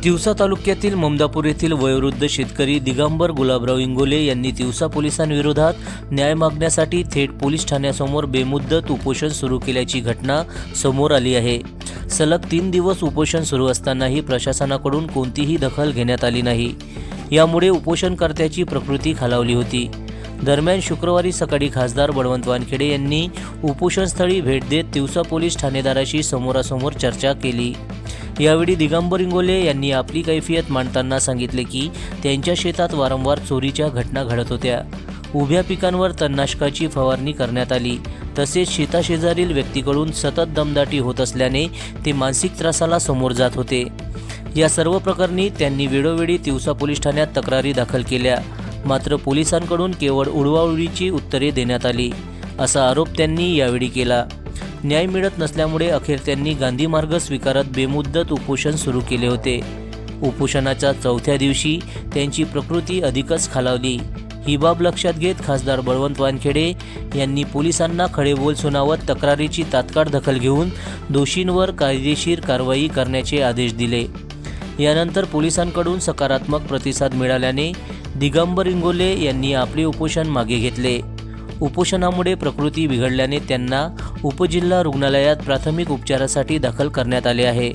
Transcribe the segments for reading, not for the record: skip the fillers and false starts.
तिवसा तालुक्यातील ममदापूर येथील वयोवृद्ध शेतकरी दिगंबर गुलाबराव इंगोले यांनी तिवसा पोलिसांविरोधात न्याय मागण्यासाठी थेट पोलीस ठाण्यासमोर बेमुदत उपोषण सुरू केल्याची घटना समोर आली आहे। सलग 3 दिवस उपोषण सुरू असतानाही प्रशासनाकडून कोणतीही दखल घेण्यात आली नाही। यामुळे उपोषणकर्त्याची प्रकृती खालावली होती। दरम्यान शुक्रवारी सकाळी खासदार बळवंत वानखेडे यांनी उपोषणस्थळी भेट देत तिवसा पोलीस ठाणेदाराशी समोरासमोर चर्चा केली। यावेळी दिगंबर इंगोले यांनी आपली कैफियत मांडताना सांगितले की त्यांच्या शेतात वारंवार चोरीच्या घटना घडत होत्या। उभ्या पिकांवर तणनाशकाची फवारणी करण्यात आली, तसेच शेताशेजारील व्यक्तीकडून सतत दमदाटी होत असल्याने ते मानसिक त्रासाला समोर जात होते। या सर्व प्रकरणी त्यांनी वेळोवेळी तिवसा पोलीस ठाण्यात तक्रारी दाखल केल्या, मात्र पोलिसांकडून केवळ उडवाउडवीची उत्तरे देण्यात आली, असा आरोप त्यांनी यावेळी केला। न्याय मिळत नसल्यामुळे अखेर त्यांनी गांधी मार्ग स्वीकारत बेमुदत उपोषण सुरू केले होते। उपोषणाच्या 4थ्या दिवशी त्यांची प्रकृती अधिकच खालावली। ही बाब लक्षात घेत खासदार बळवंत वानखेडे यांनी पोलिसांना खडे बोल सुनावत तक्रारीची तात्काळ दखल घेऊन दोषींवर कायदेशीर कारवाई करण्याचे आदेश दिले। यानंतर पोलिसांकडून सकारात्मक प्रतिसाद मिळाल्याने दिगंबर इंगोले यांनी आपले उपोषण मागे घेतले। उपोषणामुळे प्रकृती बिघडल्याने त्यांना उपजिल्हा रुग्णालयात प्राथमिक उपचारासाठी दाखल करण्यात आले आहे।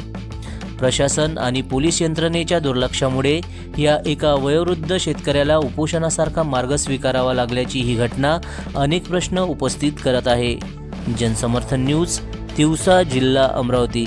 प्रशासन आणि पोलीस यंत्रणेच्या दुर्लक्षामुळे या एका वयोवृद्ध शेतकऱ्याला उपोषणासारखा मार्ग स्वीकारावा लागल्याची ही घटना अनेक प्रश्न उपस्थित करत आहे। जनसमर्थन न्यूज, तिवसा, जिल्हा अमरावती।